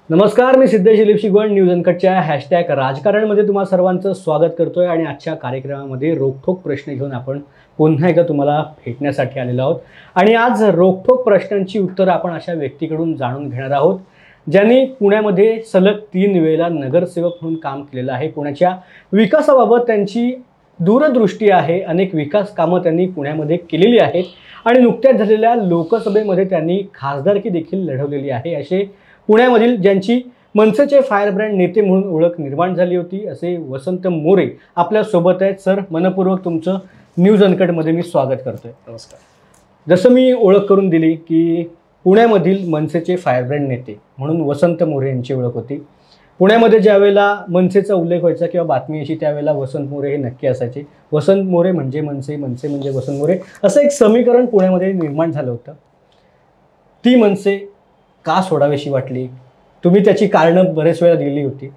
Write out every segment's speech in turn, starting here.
नमस्कार, मी Siddhesh Dilip Shigwan news अनकटच्या hashtag राजकारणमध्ये तुम्हा सर्वांचं स्वागत करतोय आणि आजच्या कार्यक्रमामध्ये रोखठोक प्रश्न घेऊन आपण पुन्हा एकदा तुम्हाला भेटण्यासाठी आलेलो आहोत। आणि आज रोखठोक प्रश्नांची उत्तरं आपण अशा व्यक्तीकडून जाणून घेणार आहोत ज्यांनी पुण्यामध्ये सलग 3 वेळेला नगरसेवक म्हणून काम केलेलं आहे। पुण्याच्या विकासाबाबत त्यांची दूरदृष्टी आहे। अनेक विकास कामं त्यांनी पुण्यामध्ये केलेली आहेत आणि नुकत्याच झालेल्या लोकसभेमध्ये त्यांनी खासदारकी देखील लढवलेली आहे। असे पुण्यामधील ज्यांची मनसेचे फायर ब्रँड नेते म्हणून ओळख निर्माण झाली होती असे वसंत मोरे आपल्या सोबत आहेत। सर, मनपूर्वक तुमचं न्यूज अनकटमध्ये मी स्वागत करतोय। नमस्कार। जसं मी ओळख करून दिली की पुण्यामधील मनसेचे फायर ब्रँड नेते म्हणून वसंत मोरे यांची ओळख होती। पुण्यामध्ये ज्यावेळेला मनसेचा उल्लेख व्हायचा किंवा बातमी यायची त्यावेळेला वसंत मोरे हे नक्की असायचे। वसंत मोरे म्हणजे मनसे, मनसे म्हणजे वसंत मोरे असं एक समीकरण पुण्यामध्ये निर्माण झालं होतं। ती मनसे का सोडावीशी वाटली? तुम्ही त्याची कारणं बरेच वेळा दिली होती,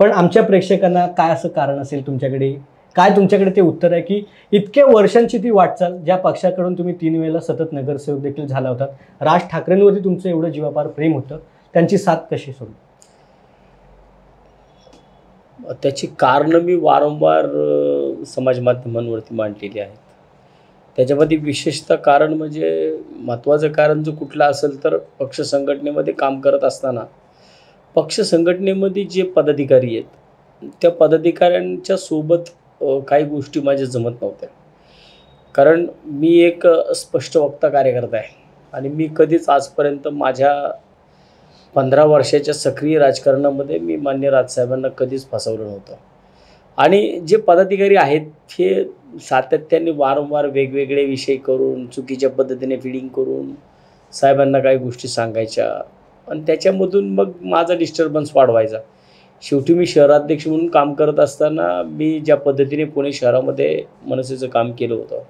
पण आमच्या प्रेक्षकांना काय असं कारण असेल तुमच्याकडे, काय तुमच्याकडे ते उत्तर आहे की इतक्या वर्षांची ती वाटचाल, ज्या पक्षाकडून तुम्ही 3 वेळेला सतत नगरसेवक देखील झाला होता, राज ठाकरेंवरती तुमचं एवढं जीवापार प्रेम होतं, त्यांची साथ कशी सोडली? त्याची कारणं मी वारंवार समाज माध्यमांवरती मांडलेली आहेत। त्याच्यामध्ये विशेषतः कारण म्हणजे महत्त्वाचं कारण जो कुठला असेल तर पक्ष संघटनेमध्ये काम करत असताना पक्ष संघटनेमध्ये जे पदाधिकारी आहेत त्या पदाधिकाऱ्यांच्या सोबत काही गोष्टी माझ्या जमत नव्हत्या। कारण मी एक स्पष्ट वक्ता कार्यकर्ता आहे आणि मी कधीच आजपर्यंत माझ्या 15 वर्षाच्या सक्रिय राजकारणामध्ये मी मान्य राजसाहेबांना कधीच फसवलं नव्हतं। आणि जे पदाधिकारी आहेत हे सातत्याने वारंवार वेगवेगळे विषय करून चुकीच्या पद्धतीने फीडिंग करून साहेबांना काही गोष्टी सांगायच्या आणि त्याच्यामधून मग माझा डिस्टर्बन्स वाढवायचा। शेवटी मी शहराध्यक्ष म्हणून काम करत असताना मी ज्या पद्धतीने पुणे शहरामध्ये मनसेचं काम केलं होतं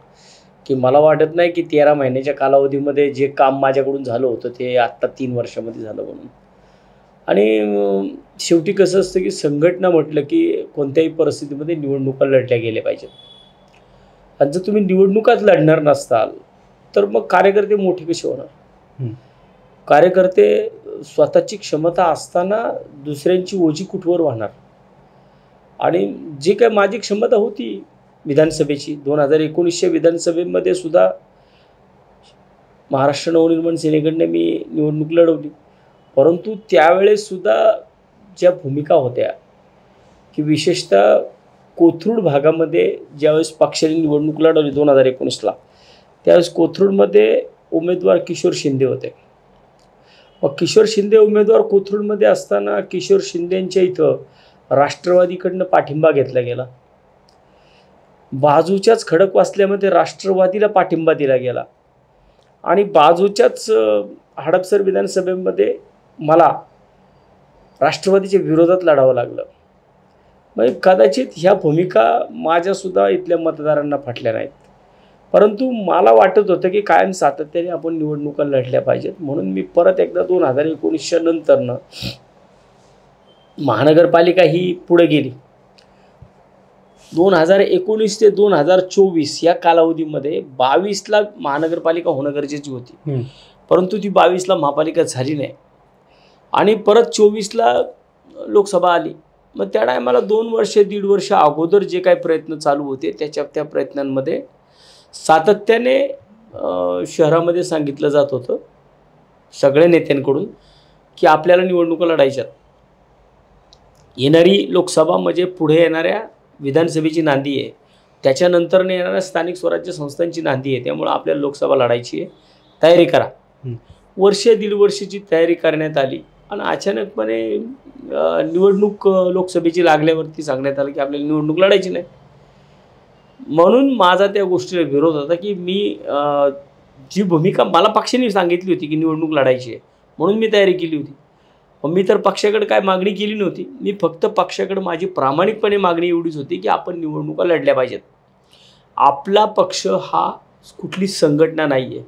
की मला वाटत नाही की 13 महिन्याच्या कालावधीमध्ये जे काम माझ्याकडून झालं होतं ते आत्ता 3 वर्षामध्ये झालं म्हणून। आणि शेवटी कसं असतं की संघटना म्हटलं की कोणत्याही परिस्थितीमध्ये निवडणुका लढल्या गेल्या पाहिजेत आणि जर तुम्ही निवडणुकाच लढणार नसताल तर मग कार्यकर्ते मोठे कसे होणार? कार्यकर्ते स्वतःची क्षमता असताना दुसऱ्यांची ओझी कुठवर वाहणार? आणि जी काय माझी क्षमता होती विधानसभेची 2019च्या विधानसभेमध्ये सुद्धा महाराष्ट्र नवनिर्माण सेनेकडनं मी निवडणूक लढवली, परंतु त्यावेळेससुद्धा ज्या भूमिका होत्या की विशेषतः कोथरूड भागामध्ये ज्यावेळेस पक्षाने निवडणूक लढवली 2019ला त्यावेळेस कोथरूडमध्ये उमेदवार किशोर शिंदे होते। मग किशोर शिंदे उमेदवार कोथरूडमध्ये असताना किशोर शिंदेंच्या इथं राष्ट्रवादीकडनं पाठिंबा घेतला गेला। बाजूच्याच खडकवासल्यामध्ये राष्ट्रवादीला पाठिंबा दिला गेला आणि बाजूच्याच हडपसर विधानसभेमध्ये मला राष्ट्रवादीच्या विरोधात लढावं लागलं। मग कदाचित ह्या भूमिका माझ्यासुद्धा इथल्या मतदारांना पटल्या नाहीत, परंतु मला वाटत होतं की कायम सातत्याने आपण निवडणुका लढल्या पाहिजेत म्हणून मी परत एकदा 2019च्या नंतरनं महानगरपालिका ही पुढे गेली। 2019 ते 2024 या कालावधीमध्ये 22ला महानगरपालिका होणं गरजेची होती, परंतु ती 22ला महापालिका झाली नाही आणि परत 24ला लोकसभा आली। मग त्या टायमाला 2 वर्ष 1.5 वर्ष अगोदर जे काही प्रयत्न चालू होते त्या प्रयत्नांमध्ये सातत्याने शहरामध्ये सांगितलं जात होतं सगळ्या नेत्यांकडून की आपल्याला निवडणुका लढायच्यात। येणारी लोकसभा म्हणजे पुढे येणाऱ्या विधानसभेची नांदी आहे, त्याच्यानंतरने येणाऱ्या स्थानिक स्वराज्य संस्थांची नांदी आहे, त्यामुळे आपल्याला लोकसभा लढायची आहे, तयारी करा। वर्ष 1.5 वर्षाची तयारी करण्यात आली आणि अचानकपणे निवडणूक लोकसभेची लागल्यावरती सांगण्यात आलं की आपल्याला निवडणूक लढायची नाही। म्हणून माझा त्या गोष्टीला विरोध होता की मी जी भूमिका मला पक्षाने सांगितली होती की निवडणूक लढायची आहे म्हणून मी तयारी केली होती, पण मी तर पक्षाकडे काय मागणी केली नव्हती। मी फक्त पक्षाकडे माझी प्रामाणिकपणे मागणी एवढीच होती की आपण निवडणुका लढल्या पाहिजेत। आपला पक्ष हा कुठली संघटना नाही आहे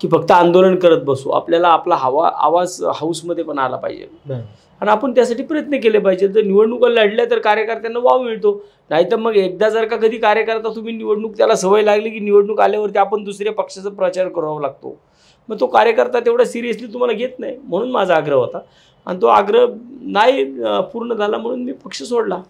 की फक्त आंदोलन करत बसू, आपल्याला आपला आवाज हाऊसमध्ये पण आला पाहिजे आणि आपण त्यासाठी प्रयत्न केले पाहिजे। जर निवडणुका लढल्या तर कार्यकर्त्यांना वाव मिळतो, नाहीतर मग एकदा जर का कधी कार्यकर्ता तुम्ही निवडणूक त्याला सवय लागली की निवडणूक आल्यावरती आपण दुसऱ्या पक्षाचा प्रचार करावा लागतो, मग तो कार्यकर्ता तेवढा सिरियसली तुम्हाला घेत नाही। म्हणून माझा आग्रह होता आणि तो आग्रह नाही पूर्ण झाला म्हणून मी पक्ष सोडला.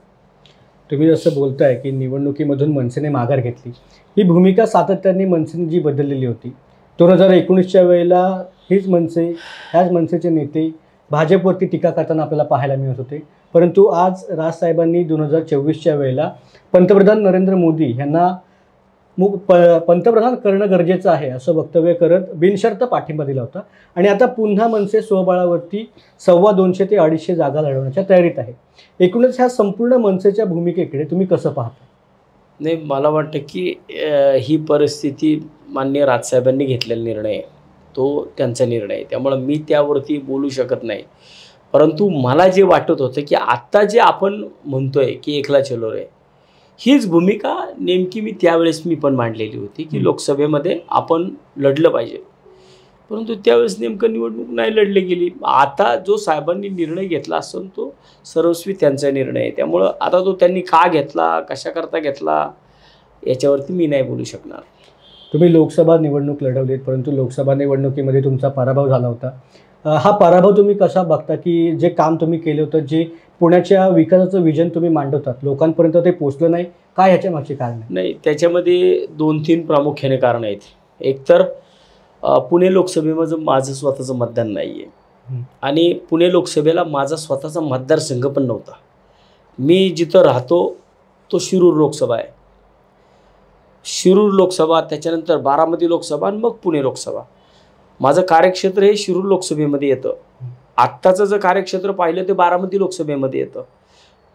तुम्ही जसं बोलताय की निवडणुकीमधून मनसेने माघार घेतली, ही भूमिका सातत्याने मनसेने जी बदललेली होती. 2019च्या वेळेला ह्याच मनसेचे नेते भाजपवरती टीका करताना आपल्याला पाहायला मिळत होते. परंतु आज राजसाहेबांनी 2024च्या वेळेला पंतप्रधान नरेंद्र मोदी यांना पंतप्रधान करणं गरजेचं आहे असं वक्तव्य करत बिनशर्त पाठिंबा दिला होता. आणि आता पुन्हा मनसे स्वबळावरती 250 ते 250 जागा लढवण्याच्या तयारीत आहे. एकूणच ह्या संपूर्ण मनसेच्या भूमिकेकडे तुम्ही कसं पाहता? नाही, मला वाटतं की ही परिस्थिती माननीय राजसाहेबांनी घेतलेला निर्णय आहे, तो त्यांचा निर्णय आहे, त्यामुळं मी त्यावरती बोलू शकत नाही. परंतु मला जे वाटत होतं की आत्ता जे आपण म्हणतोय की एकला चलो रे, हीच भूमिका नेमकी त्यावेळेस मी पण मांडलेली होती की लोकसभेमध्ये आपण लढलं पाहिजे. परंतु त्यावेळेस नेमकं निवडणूक नाही लढली गेली. आता जो साहेबांनी निर्णय घेतला असेल तो सर्वस्वी त्यांचा निर्णय आहे, त्यामुळं आता तो त्यांनी का घेतला, कशाकरता घेतला, याच्यावरती मी नाही बोलू शकणार. तुम्ही लोकसभा निवडणूक लढवलीत, परंतु लोकसभा निवडणुकीमध्ये तुमचा पराभव झाला होता. हा पराभव तुम्ही कसा बघता की जे काम तुम्ही केलं होतं, जे पुण्याच्या विकासाचं विजन तुम्ही मांडवतात, लोकांपर्यंत ते पोचलं नाही, काय ह्याच्या मागची कारण आहे? नाही, त्याच्यामध्ये 2-3 प्रामुख्याने कारण आहेत. एक तर पुणे लोकसभेमध्ये माझं स्वतःचं मतदान नाही आहे आणि पुणे लोकसभेला माझा स्वतःचा मतदारसंघ पण नव्हता. मी जिथं राहतो तो शिरूर लोकसभा आहे. शिरूर लोकसभा, त्याच्यानंतर बारामती लोकसभा आणि मग पुणे लोकसभा. माझं कार्यक्षेत्र हे शिरूर लोकसभेमध्ये येतं. आत्ताचं जर कार्यक्षेत्र पाहिलं ते बारामती लोकसभेमध्ये येतं.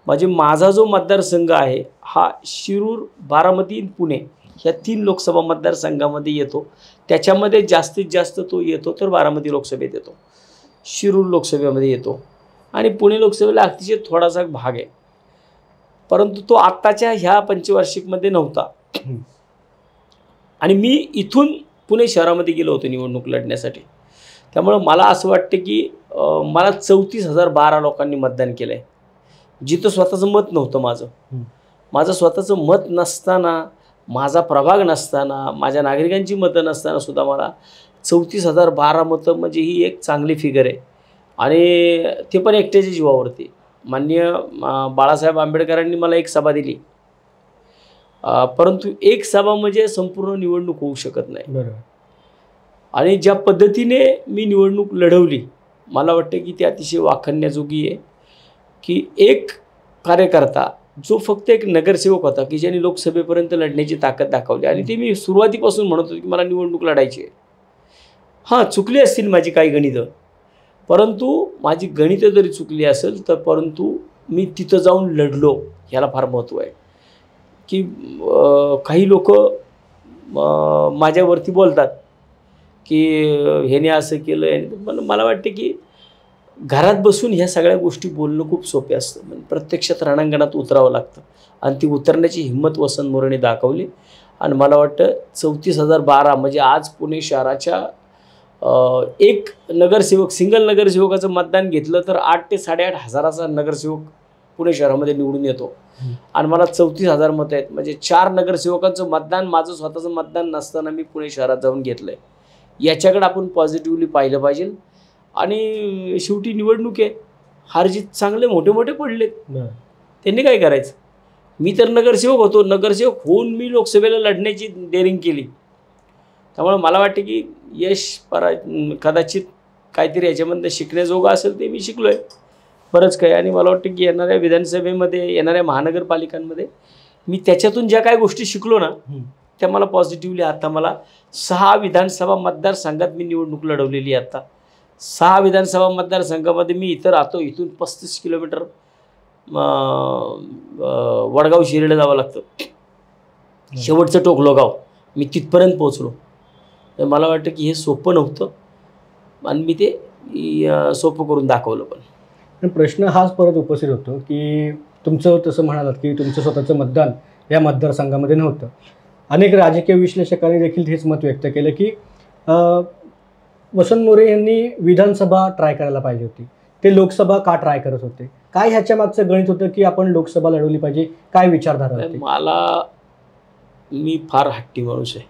म्हणजे माझा जो मतदारसंघ आहे हा शिरूर, बारामती, पुणे ह्या 3 लोकसभा मतदारसंघामध्ये येतो. त्याच्यामध्ये जास्तीत जास्त तो येतो तर बारामती लोकसभेत येतो, शिरूर लोकसभेमध्ये येतो आणि पुणे लोकसभेला अतिशय थोडासा भाग आहे. परंतु तो आत्ताच्या ह्या पंचवार्षिकमध्ये नव्हता. आणि मी इथून पुणे शहरामध्ये गेलो होतो निवडणूक लढण्यासाठी. त्यामुळं मला असं वाटतं की मला 34,012 लोकांनी मतदान केलं आहे, जिथं स्वतःचं मत नव्हतं. माझं स्वतःचं मत नसताना, माझा प्रभाग नसताना, माझ्या नागरिकांची मतं नसताना सुद्धा मला 34,012 मतं म्हणजे ही एक चांगली फिगर आहे. आणि ते पण एकट्याच्या जीवावरती. माननीय बाळासाहेब आंबेडकरांनी मला एक सभा दिली, परंतु एक सभा म्हणजे संपूर्ण निवडणूक होऊ शकत नाही. बरोबर. आणि ज्या पद्धतीने मी निवडणूक लढवली, मला वाटतं की ती अतिशय वाखाणण्याजोगी आहे की एक कार्यकर्ता जो फक्त एक नगरसेवक होता की ज्यांनी लोकसभेपर्यंत लढण्याची ताकद दाखवली. आणि ते मी सुरुवातीपासून म्हणत होतो की मला निवडणूक लढायची आहे. हां, चुकली असतील माझी काही गणितं, परंतु माझी गणितं जरी चुकली असेल तर परंतु मी तिथं जाऊन लढलो, ह्याला फार महत्त्व आहे. की काही लोक माझ्यावरती बोलतात की ह्याने असं केलं. मला वाटतं की घरात बसून ह्या सगळ्या गोष्टी बोलणं खूप सोपे असतं, म्हणजे प्रत्यक्षात रणांगणात उतरावं लागतं. आणि ती उतरण्याची हिंमत वसंत मोरेने दाखवली. आणि मला वाटतं 34,012 म्हणजे आज पुणे शहराच्या एक नगरसेवक, सिंगल नगरसेवकाचं मतदान घेतलं तर 8 ते 8.5 हजाराचा नगरसेवक पुणे शहरामध्ये निवडून येतो. आणि मला 34,000 मतं आहेत, म्हणजे 4 नगरसेवकांचं मतदान माझं स्वतःचं मतदान नसताना मी पुणे शहरात जाऊन घेतलं आहे. याच्याकडे आपण पॉझिटिव्हली पाहिलं पाहिजे. आणि शेवटी निवडणूक आहे, हारजीत चांगले मोठे मोठे पडलेत, त्यांनी काय करायचं. मी तर नगरसेवक होतो, नगरसेवक होऊन मी लोकसभेला लढण्याची डेअरिंग केली. त्यामुळे मला वाटतं की यश कदाचित काहीतरी याच्यामधनं शिकण्याजोगं असेल ते मी शिकलो आहे बरंच काही. आणि मला वाटतं की येणाऱ्या विधानसभेमध्ये, येणाऱ्या महानगरपालिकांमध्ये मी त्याच्यातून ज्या काही गोष्टी शिकलो ना त्या मला पॉझिटिव्हली. आता मला 6 विधानसभा मतदारसंघात मी निवडणूक लढवलेली आहे. आता 6 विधानसभा मतदारसंघामध्ये मी इथं राहतो, इथून 35 किलोमीटर वडगाव शिर्डीला जावं लागतं. शेवटचं टोकलोगाव मी तिथपर्यंत पोहोचलो. तर मला वाटतं की हे सोपं नव्हतं आणि मी ते सोपं करून दाखवलं. पण प्रश्न हाच परत उपस्थित होतो की तुमचं तसं म्हणालात की तुमचं स्वतःचं मतदान या मतदारसंघामध्ये नव्हतं. अनेक राजकीय विश्लेषकांनी देखील हेच मत व्यक्त केलं की वसंत मोरे यांनी विधानसभा ट्राय करायला पाहिजे होती, ते लोकसभा का ट्राय करत होते. काय ह्याच्या मागचं गणित होतं की आपण लोकसभा लढवली पाहिजे, काय विचारधारा होती? मी फार हट्टी माणूस आहे.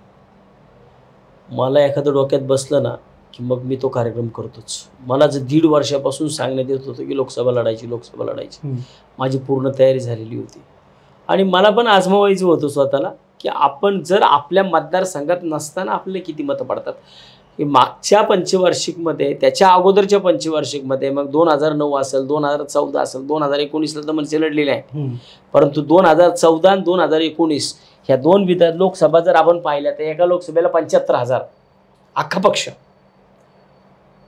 मला एखादं डोक्यात बसलं ना की मग मी तो कार्यक्रम करतोच. मला जर 1.5 वर्षापासून सांगण्यात येत होतं की लोकसभा लढायची. माझी पूर्ण तयारी झालेली होती आणि मला पण आजमावायचं होतं स्वतःला की आपण जर आपल्या मतदारसंघात नसताना आपल्याला किती मतं पडतात. की मागच्या पंचवार्षिकमध्ये, त्याच्या अगोदरच्या पंचवार्षिकमध्ये, मग 2009 असेल, 2014 असेल, 2019ला तर मनसे लढलेले आहे. परंतु 2014 आणि 2019 ह्या 2 लोकसभा जर आपण पाहिल्या तर एका लोकसभेला 75,000 अख्खा पक्ष.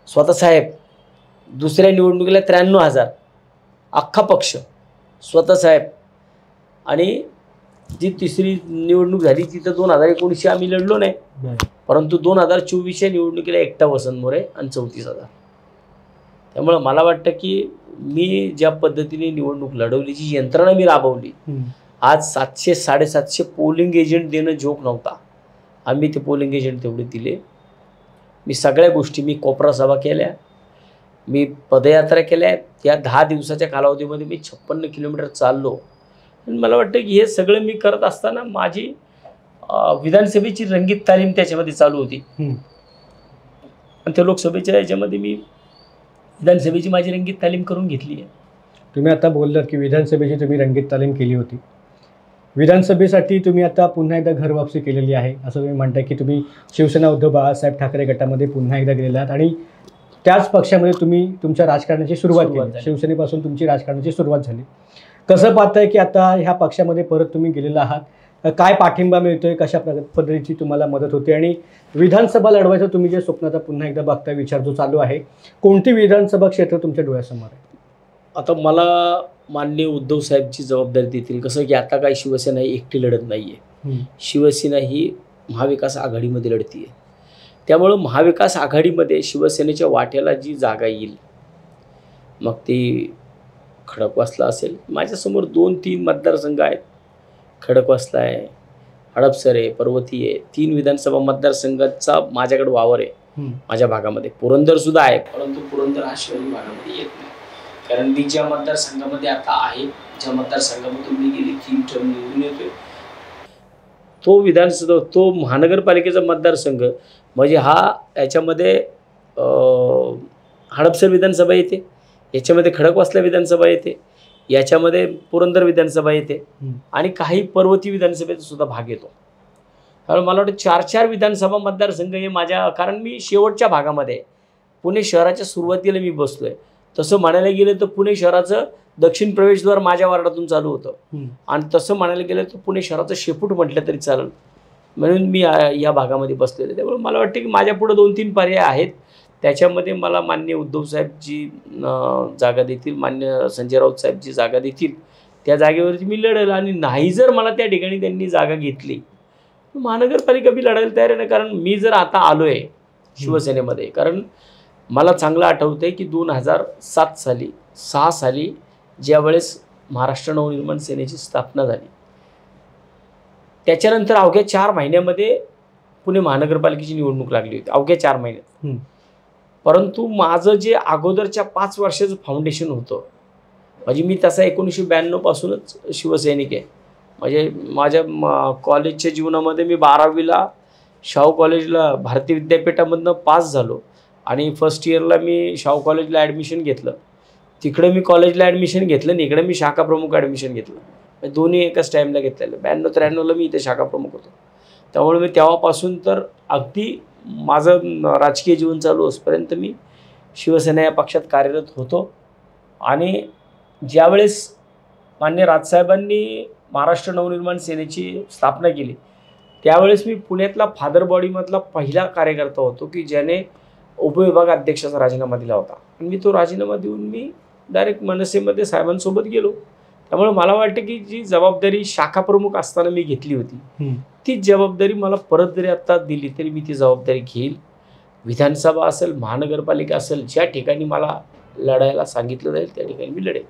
स्वतः साहेब दुसऱ्या निवडणुकीला 93,000 अख्खा पक्ष स्वतः साहेब. आणि जी तिसरी निवडणूक झाली तिथं 2019 आम्ही लढलो नाही, परंतु 2024च्या निवडणुकीला एकटा वसंत मोरे आणि 34,000. त्यामुळं मला वाटतं की मी ज्या पद्धतीने निवडणूक लढवली, जी यंत्रणा मी राबवली, आज 700-750 पोलिंग एजंट देणं जोक नव्हता. आम्ही ते पोलिंग एजंट तेवढे दिले. मी सगळ्या गोष्टी, मी कोपरा सभा केल्या, मी पदयात्रा केल्या. या 10 दिवसाच्या कालावधीमध्ये मी 56 किलोमीटर चाललो. आणि मला वाटतं की हे सगळं मी करत असताना माझी विधानसभेची रंगीत तालीम त्याच्यामध्ये चालू होती. आणि त्या लोकसभेच्या याच्यामध्ये मी विधानसभेची माझी रंगीत तालीम करून घेतली आहे. तुम्ही आता बोललात की विधानसभेची तुम्ही रंगीत तालीम केली होती. विधानसभेसाठी तुम्ही आता पुन्हा एकदा घर वापसी केलेली आहे असं तुम्ही म्हणताय की तुम्ही शिवसेना उद्धव बाळासाहेब ठाकरे गटामध्ये पुन्हा एकदा गेलेला आहात आणि त्याच पक्षामध्ये तुम्ही तुमच्या राजकारणाची सुरुवात केली. शिवसेनेपासून तुमची राजकारणाची सुरुवात झाली. कसं पाहताय की आता ह्या पक्षामध्ये परत तुम्ही गेलेला आहात? काय पाठिंबा मिळतोय, कशा पद्धतीची तुम्हाला मदत होते आणि विधानसभा लढवायचं तुम्ही जे स्वप्न आता पुन्हा एकदा बघताय, विचार जो चालू आहे, कोणती विधानसभा क्षेत्र तुमच्या डोळ्यासमोर आहे? आता मला माननीय उद्धव साहेबची जबाबदारी देतील. कसं की आता काही शिवसेना ही एकटी लढत नाही आहे. शिवसेना ही महाविकास आघाडीमध्ये लढती आहे. त्यामुळं महाविकास आघाडीमध्ये शिवसेनेच्या वाट्याला जी जागा येईल, मग ती खडकवासला असेल. माझ्यासमोर 2-3 मतदारसंघ आहेत. खडकवासला आहे, हडपसर आहे, पर्वती आहे. 3 विधानसभा मतदारसंघाचा माझ्याकडे वावर आहे माझ्या भागामध्ये. पुरंदरसुद्धा आहे, परंतु पुरंदर हा शहरी भागामध्ये येत नाही. कारण मी ज्या मतदारसंघामध्ये आता आहे, ज्या मतदारसंघामधून मी गेली 3 टर्म निवडून येतोय, तो विधानसभा, तो महानगरपालिकेचा मतदारसंघ म्हणजे हा याच्यामध्ये हडपसर विधानसभा येते, याच्यामध्ये खडकवासला विधानसभा येते, याच्यामध्ये पुरंदर विधानसभा येते आणि काही पर्वती विधानसभेचा सुद्धा भाग येतो. कारण मला वाटतं 4-4 विधानसभा मतदारसंघ हे माझ्या, कारण मी शेवटच्या भागामध्ये पुणे शहराच्या सुरुवातीला मी बसलोय. तसं म्हणायला गेलं तर पुणे शहराचं दक्षिण प्रवेशद्वार माझ्या वार्डातून चालू होतं आणि तसं म्हणायला गेलं तर पुणे शहराचं शेपूट म्हटलं तरी चालेल, म्हणून मी या भागामध्ये बसलेलो. त्यामुळे मला वाटतं की माझ्या पुढे 2-3 पर्याय आहेत. त्याच्यामध्ये मला मान्य उद्धव साहेबजी जागा देतील, मान्य संजय राऊत साहेबजी जागा देतील, त्या जागेवरती मी लढेल. आणि नाही जर मला त्या ठिकाणी त्यांनी जागा घेतली, महानगरपालिका बी लढायला तयार आहे. कारण मी जर आता आलो आहे शिवसेनेमध्ये, कारण मला चांगलं आठवतं आहे की 2006 साली ज्यावेळेस महाराष्ट्र नवनिर्माण सेनेची स्थापना झाली, त्याच्यानंतर अवघ्या 4 महिन्यामध्ये पुणे महानगरपालिकेची निवडणूक लागली होती, अवघ्या 4 महिन्यात. परंतु माझं जे अगोदरच्या 5 वर्षाचं फाउंडेशन होतं, म्हणजे मी तसा 1992 पासूनच शिवसैनिक आहे. म्हणजे माझ्या कॉलेजच्या जीवनामध्ये मी 12वीला शाहू कॉलेजला भारतीय विद्यापीठामधनं पास झालो आणि फर्स्ट इयरला मी शाहू कॉलेजला ॲडमिशन घेतलं. तिकडे मी कॉलेजला ॲडमिशन घेतलं आणि इकडे मी शाखा प्रमुख ॲडमिशन घेतलं. दोन्ही एकाच टाईमला घेतलेलं. 92-93ला मी इथे शाखा प्रमुख होतो. त्यामुळे मी तेव्हापासून तर अगदी माझं राजकीय जीवन चालू होईपर्यंत मी शिवसेना या पक्षात कार्यरत होतो. आणि ज्यावेळेस मान्य राजसाहेबांनी महाराष्ट्र नवनिर्माण सेनेची स्थापना केली, त्यावेळेस मी पुण्यातला फादर बॉडीमधला पहिला कार्यकर्ता होतो की ज्याने उपविभाग अध्यक्षाचा राजीनामा दिला होता. आणि मी तो राजीनामा देऊन मी डायरेक्ट मनसेमध्ये साहेबांसोबत गेलो. त्यामुळे मला वाटतं की जी जबाबदारी शाखा प्रमुख असताना मी घेतली होती, ती जबाबदारी मला परत जरी आता दिली तरी मी ती जबाबदारी घेईल. विधानसभा असेल, महानगरपालिका असेल, ज्या ठिकाणी मला लढायला सांगितलं जाईल त्या ठिकाणी मी लढेल.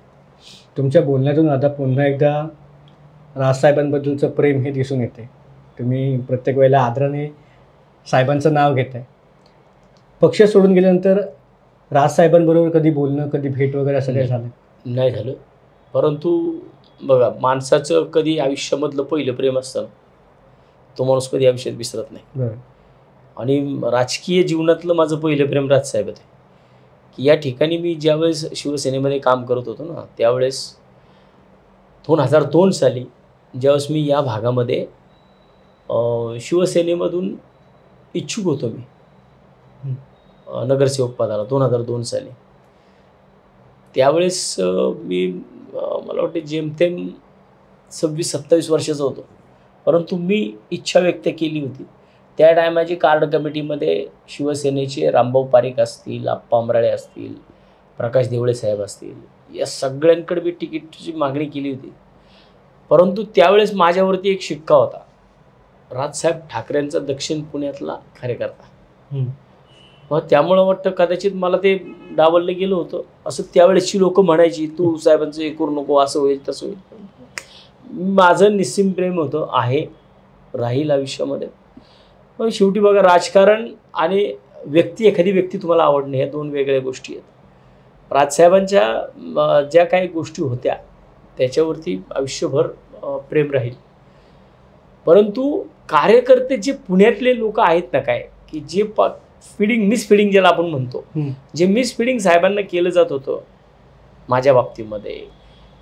तुमच्या बोलण्यातून आता पुन्हा एकदा राजसाहेबांबद्दलचं प्रेम हे दिसून येते. तुम्ही प्रत्येक वेळेला आदराने साहेबांचं नाव घेत आहे. पक्ष सोडून गेल्यानंतर राजसाहेबांबरोबर कधी बोलणं, कधी भेट वगैरे असं काही झालं? नाही झालं. परंतु बघा, माणसाचं कधी आयुष्यामधलं पहिलं प्रेम असतं, तो माणूस कधी आयुष्यात विसरत नाही. आणि राजकीय जीवनातलं माझं पहिलं प्रेम राजसाहेब होते, की या ठिकाणी मी ज्यावेळेस शिवसेनेमध्ये काम करत होतो ना, त्यावेळेस 2002 साली ज्यावेळेस मी या भागामध्ये शिवसेनेमधून इच्छुक होतो मी नगरसेवक पदाला 2002 साली. त्यावेळेस मी मला वाटते जेमतेम 26-27 वर्षाचा होतो, परंतु मी इच्छा व्यक्त केली होती. त्या टायमाची कार्ड कमिटीमध्ये शिवसेनेचे रामभाऊ पारीख असतील, आप्पा अमराळे असतील, प्रकाश देवळे साहेब असतील, या सगळ्यांकडे मी तिकीटची मागणी केली होती. परंतु त्यावेळेस माझ्यावरती एक शिक्का होता, राजसाहेब ठाकरेंचा दक्षिण पुण्यातला कार्यकर्ता. मग त्यामुळं वाटतं कदाचित मला ते डावललं गेलं होतं असं त्यावेळेसची लोक म्हणायची, तू साहेबांचं हे करू नको, असं होईल तसं होईल. माझं निस्सीम प्रेम होतं, आहे, राहील आयुष्यामध्ये. पण शेवटी बघा, राजकारण आणि एखादी व्यक्ती तुम्हाला आवडणे, ह्या दोन वेगळ्या गोष्टी आहेत. राजसाहेबांच्या ज्या काही गोष्टी होत्या त्याच्यावरती आयुष्यभर प्रेम राहील. परंतु कार्यकर्ते जे पुण्यातले लोक आहेत ना, काय की जे मिसफिडिंग ज्याला आपण म्हणतो, जे मिसफिडिंग साहेबांना केलं जात होतं माझ्या बाबतीमध्ये,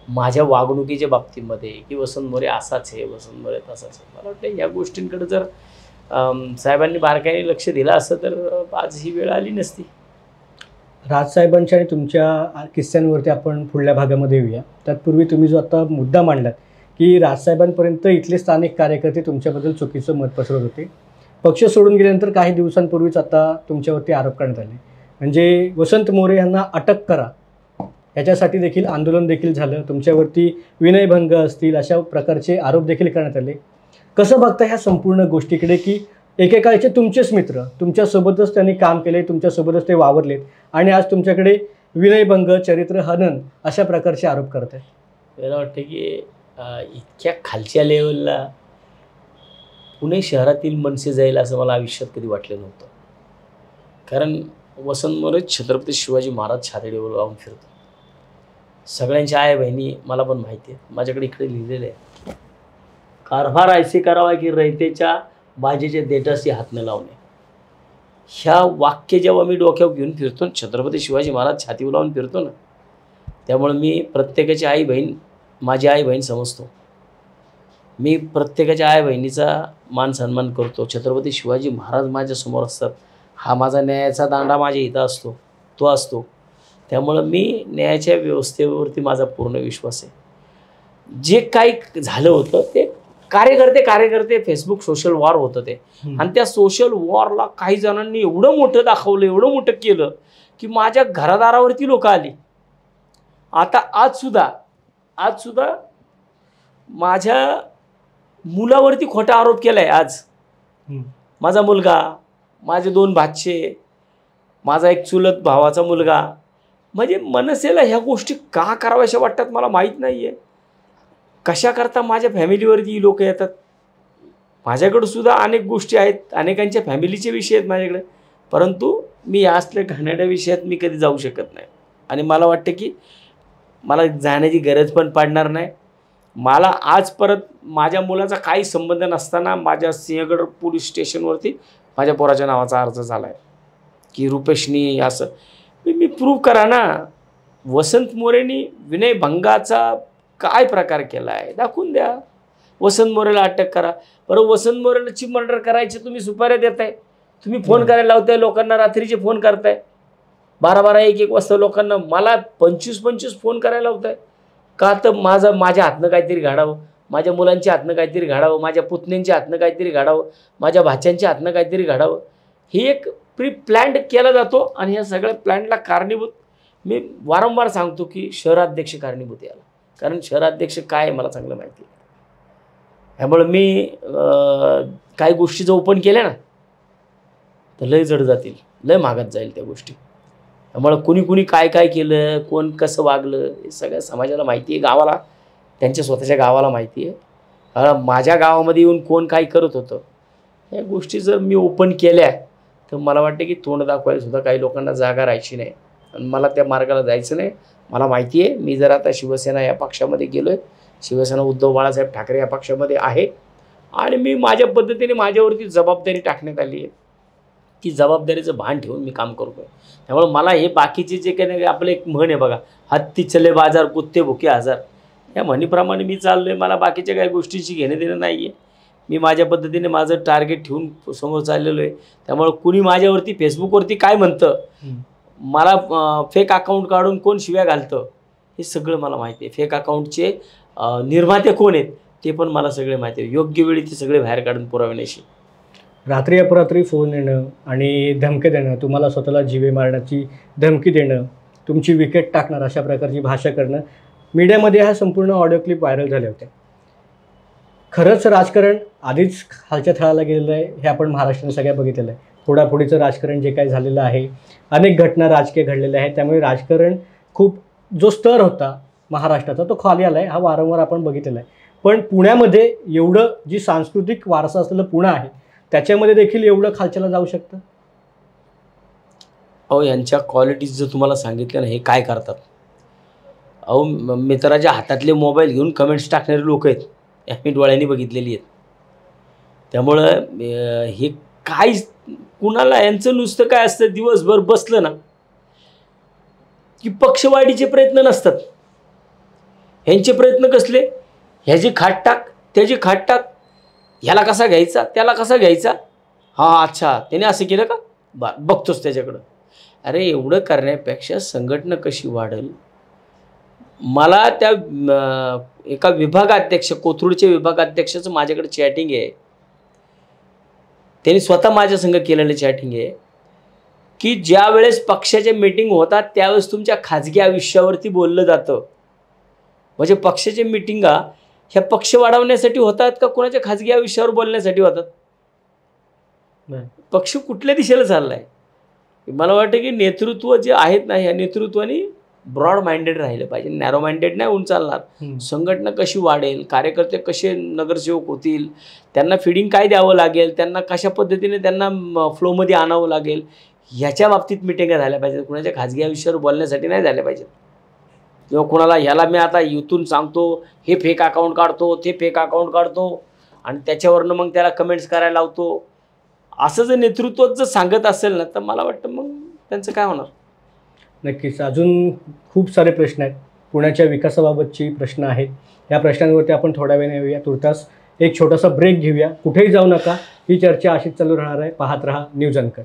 माझ्या वागणुकीच्या बाबतीमध्ये, की वसंत मोरे असाच आहे, वसंत मोरे तसाच आहे, मला वाटतं या गोष्टींकडे जर साहेबांनी बारकाईने लक्ष दिलं असतं तर आज ही वेळ आली नसती. राजसाहेबांच्या आणि तुमच्या किस्स्यांवरती आपण पुढल्या भागामध्ये येऊया. तत्पूर्वी तुम्ही जो आता मुद्दा मांडलात की राजसाहेबांपर्यंत इथले स्थानिक कार्यकर्ते तुमच्याबद्दल चुकीचं मत पसरवत होते, पक्ष सोडून गेल्यानंतर काही दिवसांपूर्वीच आता तुमच्यावरती आरोप करण्यात आले, म्हणजे वसंत मोरे यांना अटक करा, ह्याच्यासाठी देखील आंदोलन देखील झालं, तुमच्यावरती विनयभंग असतील अशा प्रकारचे आरोप देखील करण्यात आले. कसं बघता ह्या संपूर्ण गोष्टीकडे, की एकेकाळचे तुमचेच मित्र, तुमच्यासोबतच त्यांनी काम केले, तुमच्यासोबतच ते वावरलेत, आणि आज तुमच्याकडे विनयभंग, चरित्र हनन अशा प्रकारचे आरोप करत आहेत? मला वाटतं की इतक्या खालच्या लेवलला पुणे शहरातील मनसे जाईल असं मला आयुष्यात कधी वाटलं नव्हतं. कारण वसंत मोरे छत्रपती शिवाजी महाराज छातीवर लावून फिरतो. सगळ्यांच्या आई बहिणी मला पण माहिती आहे, माझ्याकडे इकडे लिहिलेलं आहे, कारभार ऐसे करावा की रयतेच्या बाजेच्या देठाशी हात न लावणे. ह्या वाक्य जेव्हा मी डोक्यावर घेऊन फिरतो, छत्रपती शिवाजी महाराज छातीवर लावून फिरतो ना, त्यामुळे मी प्रत्येकाची आई बहीण माझी आई बहीण समजतो. मी प्रत्येकाच्या आई बहिणीचा मान सन्मान करतो. छत्रपती शिवाजी महाराज माझ्यासमोर असतात, हा माझा न्यायाचा दांडा माझ्या इथं असतो, तो असतो. त्यामुळं मी न्यायाच्या व्यवस्थेवरती माझा पूर्ण विश्वास आहे. जे काही झालं होतं ते कार्यकर्ते फेसबुक सोशल वॉर होतं ते, आणि त्या सोशल वॉरला काही जणांनी एवढं मोठं दाखवलं, एवढं मोठं केलं की माझ्या घरादारावरती लोक आली. आता आज सुद्धा माझ्या मुलावरती खोटा आरोप केला आहे. आज माझा मुलगा, माझे 2 भाचे, माझा एक चुलत भावाचा मुलगा, म्हणजे मनसेला ह्या गोष्टी का कराव्याशा वाटतात मला माहीत नाही आहे. कशा करता माझ्या फॅमिलीवरती लोक येतात. माझ्याकडं सुद्धा अनेक गोष्टी आहेत, अनेकांच्या फॅमिलीचे विषय आहेत माझ्याकडे, परंतु मी असल्या घाणेरड्या विषयात मी कधी जाऊ शकत नाही. आणि मला वाटतं की मला जाण्याची गरज पण पडणार नाही. मला आज परत माझ्या मुलाचा काही संबंध नसताना माझ्या सिंहगड पोलीस स्टेशनवरती माझ्या पोराच्या नावाचा अर्ज झाला आहे की रुपेशनी असं. मी प्रूव्ह करा ना, वसंत मोरेंनी विनयभंगाचा काय प्रकार केला आहे दाखवून द्या. वसंत मोरेला अटक करा. बरं, वसंत मोरेलाची मर्डर करायची तुम्ही सुपाऱ्या देताय, तुम्ही फोन करायला लावताय लोकांना, रात्रीचे फोन करताय 12-12, 1-1 वाजता लोकांना, मला 25-25 फोन करायला लावताय. का तर माझ्या हातनं काहीतरी घडावं, माझ्या मुलांच्या हातनं काहीतरी घडावं, माझ्या पुतण्यांच्या हातनं काहीतरी घडावं, माझ्या भाच्यांच्या हातनं काहीतरी घडावं. हे एक प्री प्लॅन्ड केला जातो. आणि ह्या सगळ्या प्लॅनला कारणीभूत मी वारंवार सांगतो की शहराध्यक्ष कारणीभूत याला. कारण शहराध्यक्ष काय आहे मला चांगलं माहिती आहे. त्यामुळे मी काही गोष्टी जर ओपन केल्या ना तर लय जड जातील, लय महागात जाईल त्या गोष्टी. त्यामुळे कुणी काय केलं, कोण कसं वागलं, हे सगळ्या समाजाला माहिती आहे, गावाला, त्यांच्या स्वतःच्या गावाला माहिती आहे. माझ्या गावामध्ये येऊन कोण काय करत होतं, या गोष्टी जर मी ओपन केल्या तर मला वाटतं की तोंड दाखवायला सुद्धा काही लोकांना जागा राहायची नाही. आणि मला त्या मार्गाला जायचं नाही. मला माहिती आहे मी जर आता शिवसेना या पक्षामध्ये गेलो आहे, शिवसेना उद्धव बाळासाहेब ठाकरे या पक्षामध्ये आहे, आणि मी माझ्या पद्धतीने माझ्यावरती जबाबदारी टाकण्यात आली आहे. की जबाबदारीचं भान ठेवून मी काम करतो आहे. त्यामुळे मला हे बाकीचे जे काही नाही, आपलं एक म्हण आहे बघा, हत्ती चले बाजार कुत्ते भुके हजार, या म्हणीप्रमाणे मी चाललो आहे. मला बाकीच्या काही गोष्टींची घेणं देणं नाही आहे. मी माझ्या पद्धतीने माझं टार्गेट ठेवून समोर चाललेलो आहे. त्यामुळे कुणी माझ्यावरती फेसबुकवरती काय म्हणतं, मला फेक अकाउंट काढून कोण शिव्या घालतं, हे सगळं मला माहिती आहे. फेक अकाउंटचे निर्माते कोण आहेत ते पण मला सगळे माहिती आहे. योग्य वेळी ते सगळे बाहेर काढून पुरावण्याशी. रात्री अपरात्री फोन येणं आणि धमकी देणं, तुम्हाला स्वतःला जीवे मारण्याची धमकी देणं, तुमची विकेट टाकणार अशा प्रकारची भाषा करणं, मीडियामध्ये ह्या संपूर्ण ऑडिओ क्लिप व्हायरल झाल्या होत्या. खरंच राजकारण आधीच खालच्या थळाला गेलेलं आहे हे आपण महाराष्ट्राने सगळ्या बघितलेलं आहे. फोडाफोडीचं राजकारण जे काही झालेलं आहे, अनेक घटना राजकीय घडलेल्या आहेत. त्यामुळे राजकारण खूप जो स्तर होता महाराष्ट्राचा तो खाली आला आहे, हा वारंवार आपण बघितलेला आहे. पण पुण्यामध्ये एवढं जी सांस्कृतिक वारसा असलेलं पुणे आहे त्याच्यामध्ये देखील एवढं खालच्याला जाऊ शकतं. अहो, यांच्या क्वालिटीज जर तुम्हाला सांगितलं ना, हे काय करतात. अहो, मित्राच्या हातातले मोबाईल घेऊन कमेंट्स टाकणारे लोक आहेत, मी डोळ्यांनी बघितलेली आहेत. त्यामुळं हे काय कुणाला यांचं नुसतं काय असतं, दिवसभर बसलं ना की पक्षवाढीचे प्रयत्न नसतात. ह्यांचे प्रयत्न कसले, ह्याची खाट टाक त्याची खाट टाक, ह्याला कसा घ्यायचा त्याला कसा घ्यायचा, हां अच्छा त्याने असं केलं का, बघतोच त्याच्याकडं. अरे एवढं करण्यापेक्षा संघटना कशी वाढेल. मला त्या एका विभागाध्यक्ष, कोथरूडच्या विभागाध्यक्षाचं माझ्याकडे चॅटिंग आहे. त्यांनी स्वतः माझ्या संग केलेलं चॅटिंग आहे की ज्या वेळेस पक्षाच्या मीटिंग होतात त्यावेळेस तुमच्या खाजगी आयुष्यावरती बोललं जातं. म्हणजे पक्षाच्या मीटिंगा ह्या पक्ष वाढवण्यासाठी होतात का कुणाच्या खाजगी आयुष्यावर बोलण्यासाठी होतात. पक्ष कुठल्या दिशेला चालला आहे. मला वाटतं की नेतृत्व जे आहेत ना, ह्या नेतृत्वाने ब्रॉड माइंडेड राहिलं पाहिजे, नॅरो माइंडेड नाही होऊन चालणार. संघटना कशी वाढेल, कार्यकर्ते कसे नगरसेवक होतील, त्यांना फिडिंग काय द्यावं लागेल, त्यांना कशा पद्धतीने त्यांना फ्लोमध्ये आणावं लागेल, ह्याच्या बाबतीत मिटिंगा झाल्या पाहिजेत. कुणाच्या खाजगी आयुष्यावर बोलण्यासाठी नाही झाल्या पाहिजेत. किंवा कुणाला ह्याला मी आता इथून सांगतो हे फेक अकाउंट काढतो, ते फेक अकाउंट काढतो आणि त्याच्यावरनं मग त्याला कमेंट्स करायला लावतो, असं जर नेतृत्व जर सांगत असेल ना, तर मला वाटतं मग त्यांचं काय होणार. नक्कीच अजून खूप सारे प्रश्न आहेत. पुण्याच्या विकासाबाबतची प्रश्न आहेत. या प्रश्नांवरती आपण थोड्या वेळाने येऊया. तुर्तास एक छोटासा ब्रेक घेऊया. कुठेही जाऊ नका. ही चर्चा अशीच चालू राहणार आहे. पाहत रहा न्यूज अनकट.